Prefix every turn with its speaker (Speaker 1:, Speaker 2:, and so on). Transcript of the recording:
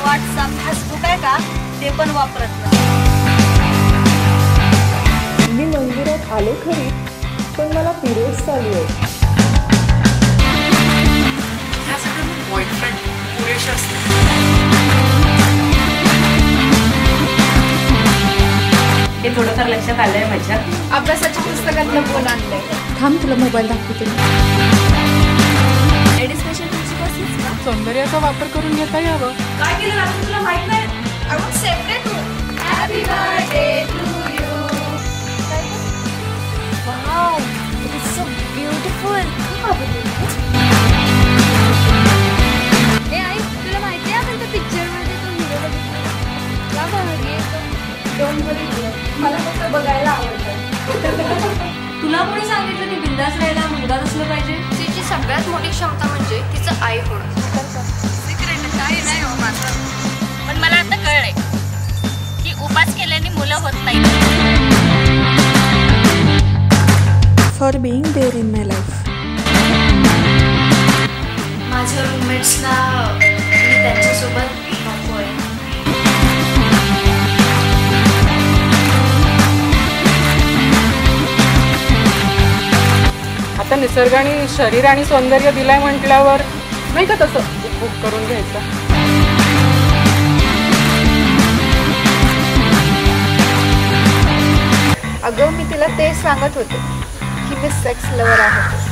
Speaker 1: WhatsApp Facebook आहे का ते पण वापरत नाही।
Speaker 2: मी मंदिरात आले खरी, पण मला पिरियड्स चालू आहे।
Speaker 3: बॉयफ्रेंड पुरेशा असते।
Speaker 4: हे थोडंफार लक्षात आलंय माझ्या।
Speaker 1: अभ्यासाच्या पुस्तकात लपवून आणलंय।
Speaker 2: थांब तुला मोबाईल दाखवते।
Speaker 1: लेडीज फॅशन तुमची बसलीच का?
Speaker 2: सौंदर्याचा वापर करून घेता यावं।
Speaker 1: काय केलं रात्री तुला माहित नाही? I want separate too. Happy birthday to you. Wow, it is so beautiful. ए आई, तुला माहिती आहे आपण त्या पिक्चर मध्ये तो हिरो बघितला? का भारी आहे तो? डोंट वरी, मला फक्त बघायला आवडतं। तुला कोणी सांगितलं की बिंदास राहायला मुलगाच असलं पाहिजे? तिची सगळ्यात मोठी क्षमता म्हणजे तिचं आई होणं। सिक्रेट काही नाही हो माझं, पण मला आता कळलंय की उपास केल्याने मुलं होत नाही।
Speaker 2: For being there in my life.
Speaker 1: माझ्या रूममेट्सना मी त्यांच्यासोबत नको आहे।
Speaker 2: आता निसर्गाने शरीर आणि सौंदर्य दिलाय म्हटल्यावर नाही का तसं बुक करून घ्यायचं।
Speaker 5: अगं मी तिला तेच सांगत होते की मी सेक्स लवर आहे।